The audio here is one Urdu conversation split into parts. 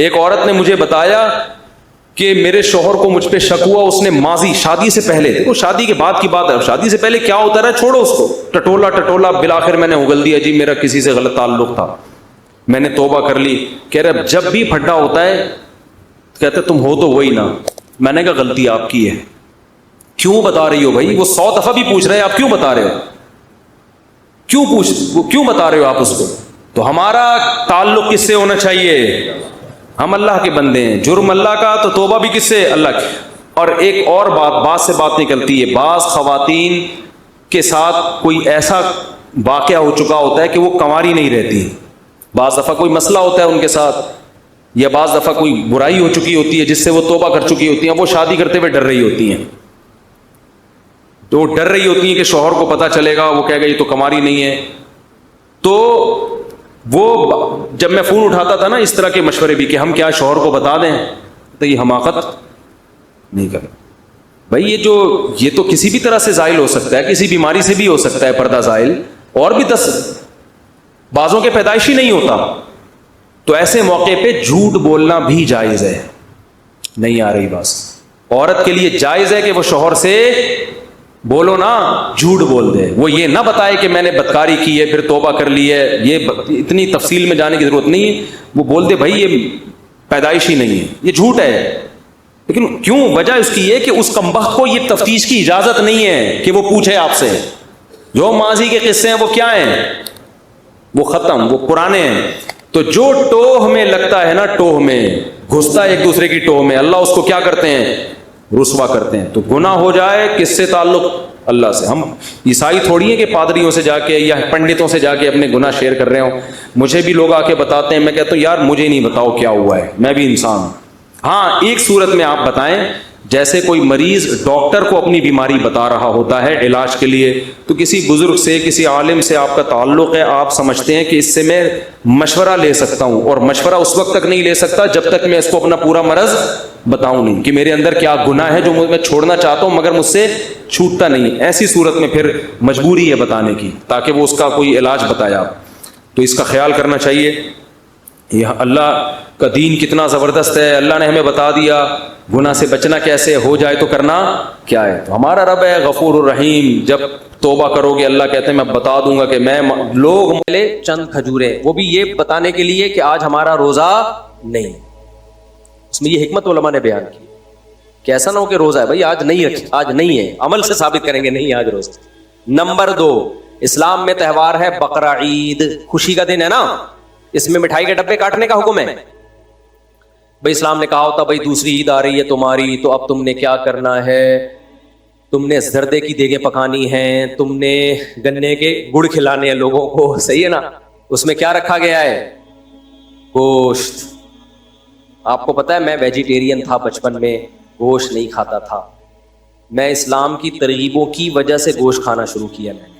ایک عورت نے مجھے بتایا کہ میرے شوہر کو مجھ پہ شک ہوا, اس نے ماضی شادی سے پہلے, دیکھو شادی کے بعد کی بات ہے, شادی سے پہلے کیا ہوتا رہا چھوڑو اس کو, ٹٹولا بالآخر میں نے اگل دیا جی میرا کسی سے غلط تعلق تھا, میں نے توبہ کر لی. کہہ رہے جب بھی پھڈا ہوتا ہے کہتے تم ہو تو وہی نا. میں نے کہا غلطی آپ کی ہے. کیوں بتا رہی ہو بھائی؟ وہ 100 دفعہ بھی پوچھ رہے ہیں آپ کیوں بتا رہے ہو, کیوں بتا رہے ہو آپ اس کو؟ تو ہمارا تعلق کس سے ہونا چاہیے؟ ہم اللہ کے بندے ہیں, جرم اللہ کا تو توبہ بھی کس سے؟ اللہ کی. اور ایک اور بات سے بات نکلتی ہے, بعض خواتین کے ساتھ کوئی ایسا واقعہ ہو چکا ہوتا ہے کہ وہ کنواری نہیں رہتی, بعض دفعہ کوئی مسئلہ ہوتا ہے ان کے ساتھ, یا بعض دفعہ کوئی برائی ہو چکی ہوتی ہے جس سے وہ توبہ کر چکی ہوتی ہیں, وہ شادی کرتے ہوئے ڈر رہی ہوتی ہیں. تو ڈر رہی ہوتی ہیں کہ شوہر کو پتہ چلے گا, وہ کہے گا یہ تو کنواری نہیں ہے. تو وہ جب میں فون اٹھاتا تھا نا اس طرح کے مشورے بھی کہ ہم کیا شوہر کو بتا دیں, تو یہ حماقت نہیں کریں بھائی. یہ تو کسی بھی طرح سے زائل ہو سکتا ہے, کسی بیماری سے بھی ہو سکتا ہے پردہ زائل, اور بھی 10 بعضوں کے پیدائشی نہیں ہوتا. تو ایسے موقع پہ جھوٹ بولنا بھی جائز ہے. نہیں آ رہی بات؟ عورت کے لیے جائز ہے کہ وہ شوہر سے بولو نا, جھوٹ بول دے. وہ یہ نہ بتائے کہ میں نے بدکاری کی ہے پھر توبہ کر لی ہے, یہ اتنی تفصیل میں جانے کی ضرورت نہیں ہے. وہ بول دے بھائی یہ پیدائشی نہیں ہے, یہ جھوٹ ہے. لیکن کیوں؟ وجہ اس کی یہ کہ اس کمبخت کو یہ تفتیش کی اجازت نہیں ہے کہ وہ پوچھے آپ سے. جو ماضی کے قصے ہیں وہ کیا ہیں؟ وہ ختم, وہ پرانے ہیں. تو جو ٹوہ میں لگتا ہے نا, ٹوہ میں گھستا ہے ایک دوسرے کی ٹوہ میں, اللہ اس کو کیا کرتے ہیں؟ رسوا کرتے ہیں. تو گناہ ہو جائے کس سے تعلق؟ اللہ سے. ہم عیسائی تھوڑی ہیں کہ پادریوں سے جا کے یا پنڈتوں سے جا کے اپنے گناہ شیئر کر رہے ہوں. مجھے بھی لوگ آ کے بتاتے ہیں, میں کہتا ہوں یار مجھے نہیں بتاؤ کیا ہوا ہے, میں بھی انسان ہوں. ہاں ایک صورت میں آپ بتائیں, جیسے کوئی مریض ڈاکٹر کو اپنی بیماری بتا رہا ہوتا ہے علاج کے لیے, تو کسی بزرگ سے کسی عالم سے آپ کا تعلق ہے, آپ سمجھتے ہیں کہ اس سے میں مشورہ لے سکتا ہوں, اور مشورہ اس وقت تک نہیں لے سکتا جب تک میں اس کو اپنا پورا مرض بتاؤں نہیں کہ میرے اندر کیا گناہ ہے جو میں چھوڑنا چاہتا ہوں مگر مجھ سے چھوٹتا نہیں. ایسی صورت میں پھر مجبوری ہے بتانے کی تاکہ وہ اس کا کوئی علاج بتائے آپ. تو اس کا خیال کرنا چاہیے. یہ اللہ کا دین کتنا زبردست ہے, اللہ نے ہمیں بتا دیا گناہ سے بچنا کیسے, ہو جائے تو کرنا کیا ہے. تو ہمارا رب ہے غفور الرحیم, جب توبہ کرو گے اللہ کہتے ہیں میں بتا دوں گا کہ میں لوگ ملے چند کھجوریں, وہ بھی یہ بتانے کے لیے کہ آج ہمارا روزہ نہیں. اس میں یہ حکمت علماء نے بیان کی کہ ایسا نہ ہو کہ روزہ ہے بھائی آج نہیں رکھی, آج نہیں ہے, عمل سے ثابت کریں گے نہیں آج روزہ. نمبر 2, اسلام میں تہوار ہے بقرہ عید, خوشی کا دن ہے نا, اس میں مٹھائی کے ڈبے کاٹنے کا حکم ہے. بھائی اسلام نے کہا ہوتا بھائی دوسری عید آ رہی ہے تمہاری, تو اب تم نے کیا کرنا ہے, تم نے زردے کی دیگیں پکانی ہیں, تم نے گنے کے گڑ کھلانے ہیں لوگوں کو, صحیح ہے نا. اس میں کیا رکھا گیا ہے؟ گوشت. آپ کو پتا ہے میں ویجیٹیرین تھا بچپن میں, گوشت نہیں کھاتا تھا. میں اسلام کی ترغیبوں کی وجہ سے گوشت کھانا شروع کیا. میں نے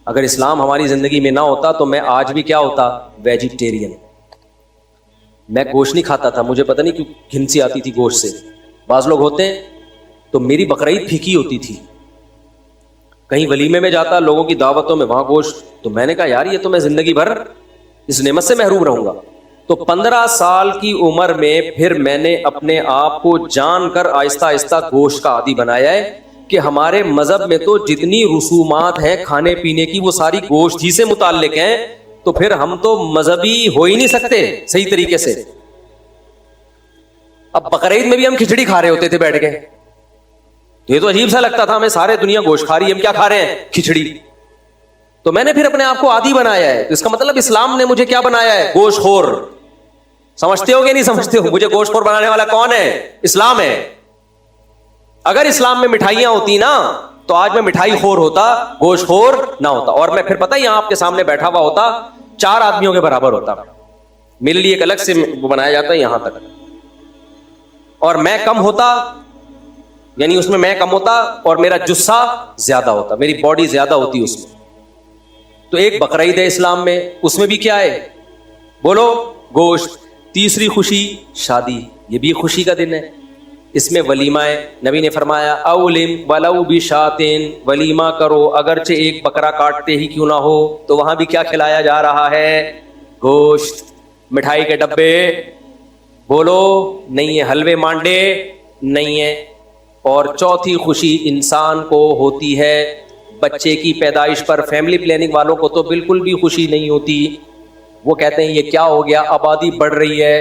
اگر اسلام ہماری زندگی میں نہ ہوتا تو میں آج بھی کیا ہوتا؟ ویجیٹیرین. میں گوشت نہیں کھاتا تھا, مجھے پتہ نہیں کیوں گھنسی آتی تھی گوشت سے. بعض لوگ ہوتے ہیں تو میری بقرعید پھیکی ہوتی تھی, کہیں ولیمے میں جاتا لوگوں کی دعوتوں میں وہاں گوشت, تو میں نے کہا یار یہ تو میں زندگی بھر اس نعمت سے محروم رہوں گا. تو 15 سال کی عمر میں پھر میں نے اپنے آپ کو جان کر آہستہ آہستہ گوشت کا عادی بنایا ہے کہ ہمارے مذہب میں تو جتنی رسومات ہیں کھانے پینے کی وہ ساری گوشت ہی سے متعلق ہیں, تو پھر ہم تو مذہبی ہو ہی نہیں سکتے صحیح طریقے سے. اب بقرعید میں بھی ہم کھچڑی کھا رہے ہوتے تھے بیٹھ کے, یہ تو عجیب سا لگتا تھا, ہمیں سارے دنیا گوشت کھا رہی ہے, ہم کیا کھا رہے ہیں؟ کھچڑی. تو میں نے پھر اپنے آپ کو عادی بنایا ہے. تو اس کا مطلب اسلام نے مجھے کیا بنایا ہے؟ گوشت خور. سمجھتے ہو کہ نہیں سمجھتے ہو؟ مجھے گوشت خور بنانے والا کون ہے؟ اسلام ہے. اگر اسلام میں مٹھائیاں ہوتی نا تو آج میں مٹھائی خور ہوتا, گوشت خور نہ ہوتا. اور میں پھر پتہ یہاں آپ کے سامنے بیٹھا ہوا ہوتا 4 آدمیوں کے برابر ہوتا. میرے لیے ایک الگ سے بنایا جاتا ہے یہاں تک, اور میں کم ہوتا, یعنی اس میں میں کم ہوتا اور میرا جسہ زیادہ ہوتا, میری باڈی زیادہ ہوتی اس میں. تو ایک بقرعید ہے اسلام میں, اس میں بھی کیا ہے؟ بولو گوشت. تیسری خوشی شادی, یہ بھی خوشی کا دن ہے. اس میں ولیمہ ہے. نبی نے فرمایا اولم ولو بشاتن, ولیمہ کرو اگرچہ ایک بکرا کاٹتے ہی کیوں نہ ہو. تو وہاں بھی کیا کھلایا جا رہا ہے؟ گوشت. مٹھائی کے ڈبے بولو نہیں ہے, حلوے مانڈے نہیں ہے. اور چوتھی خوشی انسان کو ہوتی ہے بچے کی پیدائش پر. فیملی پلاننگ والوں کو تو بالکل بھی خوشی نہیں ہوتی. وہ کہتے ہیں یہ کیا ہو گیا, آبادی بڑھ رہی ہے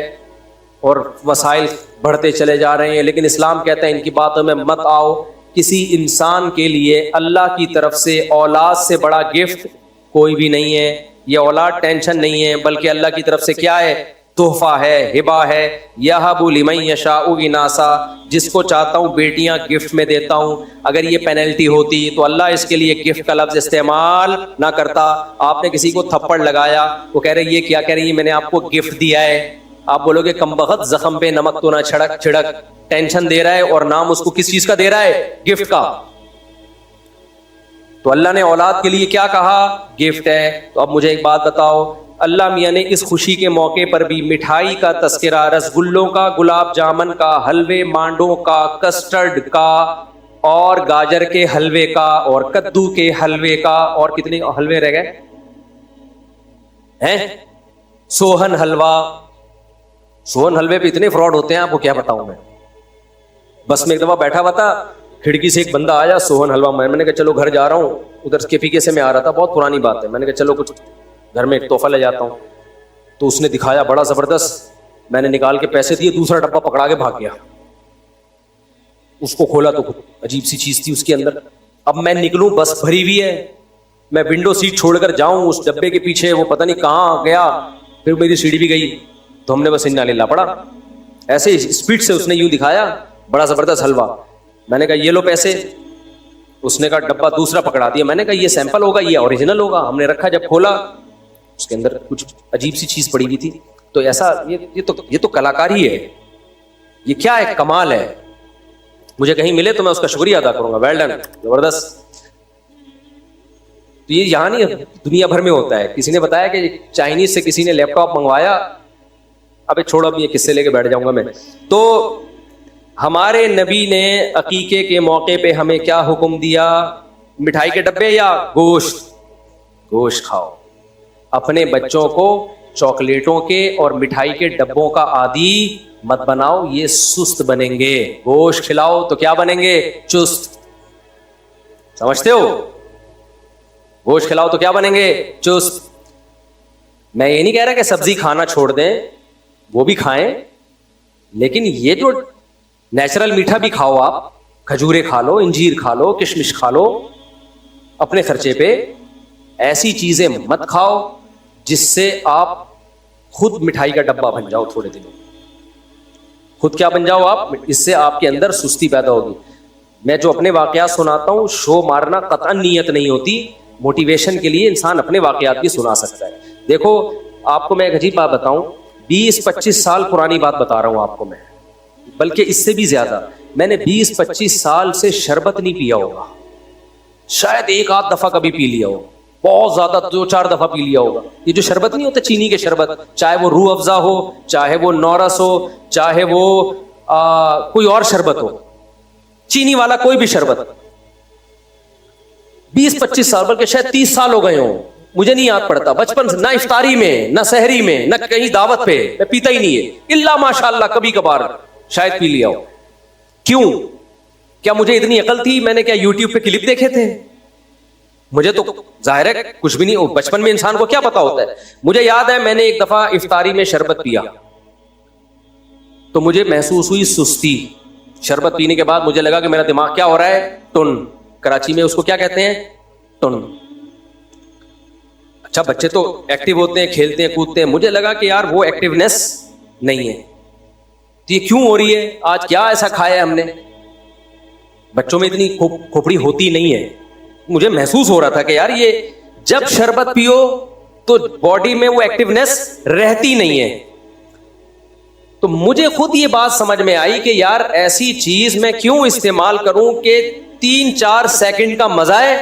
اور وسائل بڑھتے چلے جا رہے ہیں, لیکن اسلام کہتا ہے ان کی باتوں میں مت آؤ. کسی انسان کے لیے اللہ کی طرف سے اولاد سے بڑا گفٹ کوئی بھی نہیں ہے. یہ اولاد ٹینشن نہیں ہے, بلکہ اللہ کی طرف سے کیا ہے, تحفہ ہے, ہبہ ہے. یہب لمن یشاء اناسا, جس کو چاہتا ہوں بیٹیاں گفٹ میں دیتا ہوں. اگر یہ پینلٹی ہوتی تو اللہ اس کے لیے گفٹ کا لفظ استعمال نہ کرتا. آپ نے کسی کو تھپڑ لگایا, وہ کہہ رہے یہ کیا کہہ رہی ہے, میں نے آپ کو گفٹ دیا ہے. آپ بولو گے کم بخت زخم پہ نمک تو نہ چھڑک چھڑک, ٹینشن دے رہا ہے اور نام اس کو کس چیز کا دے رہا ہے, گفٹ کا. تو اللہ نے اولاد کے لیے کیا کہا, گفٹ ہے. تو اب مجھے ایک بات بتاؤ, اللہ میاں نے اس خوشی کے موقع پر بھی مٹھائی کا تذکرہ, رسگلوں کا, گلاب جامن کا, حلوے مانڈوں کا, کسٹرڈ کا, اور گاجر کے حلوے کا, اور کدو کے حلوے کا, اور کتنے حلوے رہ گئے ہیں, سوہن حلوہ. سوہن حلوے پہ اتنے فراڈ ہوتے ہیں آپ کو کیا بتاؤں میں. بس میں ایک دفعہ بیٹھا ہوا تھا, کھڑکی سے ایک بندہ آیا, سوہن حلوہ. میں نے کہا چلو گھر جا رہا ہوں, ادھر کے پی کے سے میں آ رہا تھا, بہت پرانی بات ہے. میں نے کہا چلو کچھ گھر میں ایک تحفہ لے جاتا ہوں. تو اس نے دکھایا بڑا زبردست, میں نے نکال کے پیسے دیے, دوسرا ڈبہ پکڑا کے بھاگ گیا. اس کو کھولا تو عجیب سی چیز تھی اس کے اندر. اب میں نکلوں, بس بھری ہوئی ہے, میں ونڈو سیٹ چھوڑ کر جاؤں اس ڈبے کے پیچھے, وہ پتہ نہیں کہاں گیا. پھر میری سیڑھی بھی گئی, تو ہم نے بس انا للہ پڑا. ایسے اسپیڈ سے اس نے یوں دکھایا بڑا زبردست حلوہ. میں نے کہا یہ لو پیسے. اس نے کہا ڈبہ دوسرا پکڑا دیا. میں نے کہا یہ سیمپل ہوگا, یہ اوریجنل ہوگا. ہم نے رکھا, جب کھولا اس کے اندر کچھ عجیب سی چیز پڑی ہوئی تھی. تو ایسا یہ تو کلاکاری ہے, یہ کیا ہے, کمال ہے. مجھے کہیں ملے تو میں اس کا شکریہ ادا کروں گا, ویل ڈن, زبردست. تو یہ یہاں نہیں, دنیا بھر میں ہوتا ہے. کسی نے بتایا کہ چائنیز سے کسی نے لیپ ٹاپ منگوایا, ابے چھوڑو اب یہ قصے لے کے بیٹھ جاؤں گا میں. تو ہمارے نبی نے عقیقے کے موقع پہ ہمیں کیا حکم دیا, مٹھائی کے ڈبے یا گوشت, گوشت کھاؤ. اپنے بچوں کو چاکلیٹوں کے اور مٹھائی کے ڈبوں کا عادی مت بناؤ, یہ سست بنیں گے. گوشت کھلاؤ تو کیا بنیں گے, چست. سمجھتے ہو, گوشت کھلاؤ تو کیا بنیں گے, چست. میں یہ نہیں کہہ رہا کہ سبزی کھانا چھوڑ دیں, وہ بھی کھائیں, لیکن یہ جو نیچرل میٹھا بھی کھاؤ. آپ کھجورے کھا لو, انجیر کھا لو, کشمش کھا لو اپنے خرچے پہ. ایسی چیزیں مت کھاؤ جس سے آپ خود مٹھائی کا ڈبہ بن جاؤ. تھوڑے دنوں خود کیا بن جاؤ آپ, اس سے آپ کے اندر سستی پیدا ہوگی. میں جو اپنے واقعات سناتا ہوں, شو مارنا قطعاً نیت نہیں ہوتی, موٹیویشن کے لیے انسان اپنے واقعات بھی سنا سکتا ہے. دیکھو آپ کو میں ایک عجیب بات بتاؤں, 20-25 سال پرانی بات بتا رہا ہوں آپ کو میں, بلکہ اس سے بھی زیادہ. میں نے 20-25 سال سے شربت نہیں پیا ہوگا, شاید ایک آدھ دفعہ کبھی پی لیا ہو, بہت زیادہ 2-4 دفعہ پی لیا ہوگا. یہ جو شربت نہیں ہوتا چینی کے شربت, چاہے وہ روح افزا ہو, چاہے وہ نورس ہو, چاہے وہ کوئی اور شربت ہو, چینی والا کوئی بھی شربت, 20-25 سال بلکہ شاید 30 سال ہو گئے ہوں, مجھے نہیں یاد پڑتا. بچپن سے نہ افطاری میں, نہ سحری میں, نہ کہیں دعوت پہ میں پیتا ہی نہیں ہے, الا ماشاءاللہ کبھی کبھار شاید پی لیا ہو. کیوں, کیا مجھے اتنی عقل تھی, میں نے کیا یوٹیوب پہ کلپ دیکھے تھے, مجھے تو ظاہر ہے کچھ بھی نہیں. بچپن میں انسان کو کیا پتا ہوتا ہے. مجھے یاد ہے میں نے ایک دفعہ افطاری میں شربت پیا تو مجھے محسوس ہوئی سستی. شربت پینے کے بعد مجھے لگا کہ میرا دماغ کیا ہو رہا ہے, ٹن. کراچی میں اس کو کیا کہتے ہیں, ٹن. اچھا بچے تو ایکٹیو ہوتے ہیں, کھیلتے ہیں, کودتے ہیں, مجھے لگا کہ یار وہ ایکٹیونیس نہیں ہے. تو یہ کیوں ہو رہی ہے, آج کیا ایسا کھایا ہے ہم نے. بچوں میں اتنی کھوپڑی ہوتی نہیں ہے. مجھے محسوس ہو رہا تھا کہ یار یہ جب شربت پیو تو باڈی میں وہ ایکٹیونیس رہتی نہیں ہے. تو مجھے خود یہ بات سمجھ میں آئی کہ یار ایسی چیز میں کیوں استعمال کروں کہ 3-4 سیکنڈ کا مزہ ہے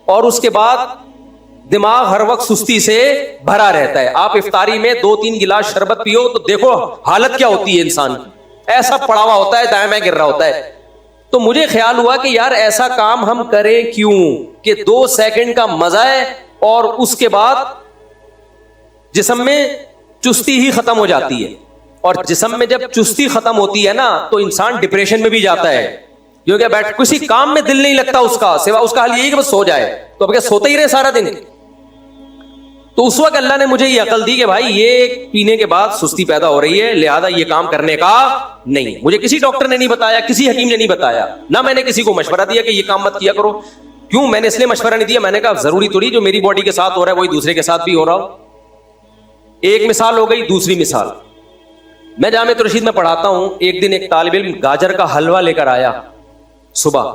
اور اس کے بعد دماغ ہر وقت سستی سے بھرا رہتا ہے. آپ افطاری میں 2-3 گلاس شربت پیو تو دیکھو حالت کیا ہوتی ہے انسان کی, ایسا پڑا ہوا ہوتا ہے, دائیں بائیں گر رہا ہوتا ہے. تو مجھے خیال ہوا کہ یار ایسا کام ہم کریں کیوں کہ 2 سیکنڈ کا مزہ ہے اور اس کے بعد جسم میں چستی ہی ختم ہو جاتی ہے. اور جسم میں جب چستی ختم ہوتی ہے نا تو انسان ڈپریشن میں بھی جاتا ہے, کیونکہ بیٹھ کسی کام میں دل نہیں لگتا اس کا, سوا اس کا حل یہی کہ بس سو جائے. تو اب کیا سوتے ہی رہے سارا دن؟ تو اس وقت اللہ نے مجھے یہ عقل دی کہ بھائی یہ پینے کے بعد سستی پیدا ہو رہی ہے, لہذا یہ کام کرنے کا نہیں. مجھے کسی ڈاکٹر نے نہیں بتایا, کسی حکیم نے نہیں بتایا, نہ میں نے کسی کو مشورہ دیا کہ یہ کام مت کیا کرو. کیوں میں نے اس لیے مشورہ نہیں دیا, میں نے کہا ضروری تھوڑی جو میری باڈی کے ساتھ ہو رہا ہے وہی دوسرے کے ساتھ بھی ہو رہا ہو. ایک مثال ہو گئی. دوسری مثال, میں جامعۃ الرشید میں پڑھاتا ہوں. ایک دن ایک طالب علم گاجر کا حلوہ لے کر آیا صبح.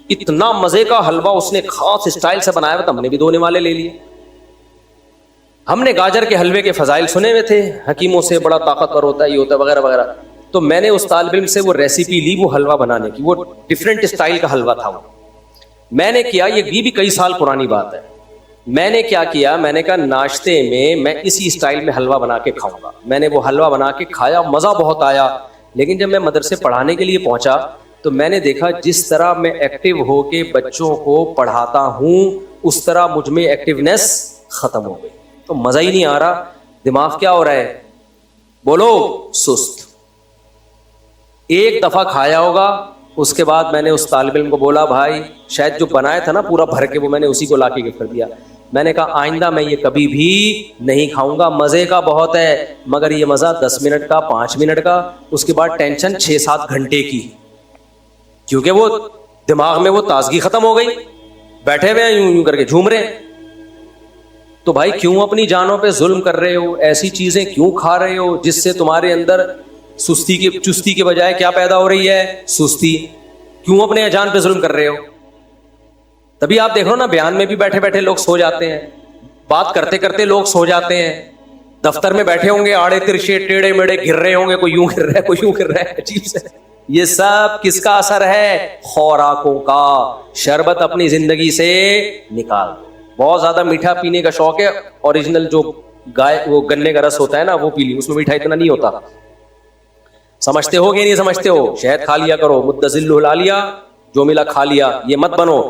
اتنا مزے کا حلوہ اس نے خاص اسٹائل سے بنایا ہوا تھا, ہم نے بھی 2 نوالے لے لیے. ہم نے گاجر کے حلوے کے فضائل سنے ہوئے تھے, حکیموں سے بڑا طاقتور ہوتا ہے, یہ ہوتا ہے وغیرہ وغیرہ. تو میں نے اس طالب علم سے وہ ریسیپی لی وہ حلوہ بنانے کی. وہ ڈفرینٹ اسٹائل کا حلوہ تھا. وہ میں نے کیا, یہ بھی کئی سال پرانی بات ہے. میں نے کیا کیا, میں نے کہا ناشتے میں اسی اسٹائل میں حلوہ بنا کے کھاؤں گا. میں نے وہ حلوہ بنا کے کھایا, مزہ بہت آیا. لیکن جب میں مدرسے پڑھانے کے لیے پہنچا تو میں نے دیکھا جس طرح میں ایکٹیو ہو کے بچوں کو پڑھاتا ہوں اس طرح مجھ میں ایکٹیونیس ختم ہو گئی. تو مزہ ہی نہیں آ رہا. دماغ کیا ہو رہا ہے بولو؟ سست. ایک دفعہ کھایا ہوگا, اس کے بعد میں نے اس طالب علم کو بولا بھائی شاید جو بنایا تھا نا پورا بھر کے وہ میں نے اسی کو لا کے گفٹ کر دیا. میں نے کہا آئندہ میں یہ کبھی بھی نہیں کھاؤں گا. مزے کا بہت ہے مگر یہ مزہ 10 منٹ کا 5 منٹ کا, اس کے بعد ٹینشن 6-7 گھنٹے کی, کیونکہ وہ دماغ میں وہ تازگی ختم ہو گئی. بیٹھے ہوئے ہیں یوں کر کے جھوم رہے ہیں. تو بھائی کیوں اپنی جانوں پہ ظلم کر رہے ہو؟ ایسی چیزیں کیوں کھا رہے ہو جس سے تمہارے اندر چستی کے بجائے کیا پیدا ہو رہی ہے؟ سستی. کیوں اپنے جان پہ ظلم کر رہے ہو؟ تبھی آپ دیکھ رہے ہو نا بیان میں بھی بیٹھے بیٹھے لوگ سو جاتے ہیں, بات کرتے کرتے لوگ سو جاتے ہیں. دفتر میں بیٹھے ہوں گے آڑے ترچے ٹیڑے میڑے گر رہے ہوں گے, کوئی یوں گر رہا ہے کوئی یوں گر رہا ہے. عجیب سے یہ سب کس کا اثر ہے؟ خوراکوں کا. شربت اپنی زندگی سے نکال. بہت زیادہ میٹھا پینے کا شوق ہے, اوریجنل جو گائے وہ گنے کا رس ہوتا ہے نا وہ پی لی, اس میں میٹھا اتنا نہیں ہوتا. سمجھتے ہو کہ نہیں سمجھتے ہو؟ شہد کھا لیا کرو, مدذل ہلا لیا, جو ملا کھا لیا, یہ مت بنو.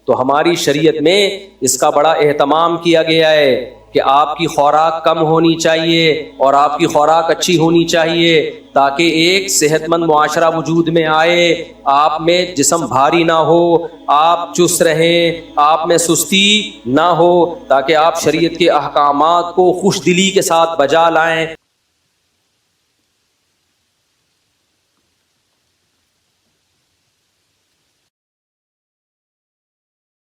تو ہماری شریعت میں اس کا بڑا اہتمام کیا گیا ہے کہ آپ کی خوراک کم ہونی چاہیے اور آپ کی خوراک اچھی ہونی چاہیے تاکہ ایک صحت مند معاشرہ وجود میں آئے. آپ میں جسم بھاری نہ ہو, آپ چست رہیں, آپ میں سستی نہ ہو, تاکہ آپ شریعت کے احکامات کو خوش دلی کے ساتھ بجا لائیں.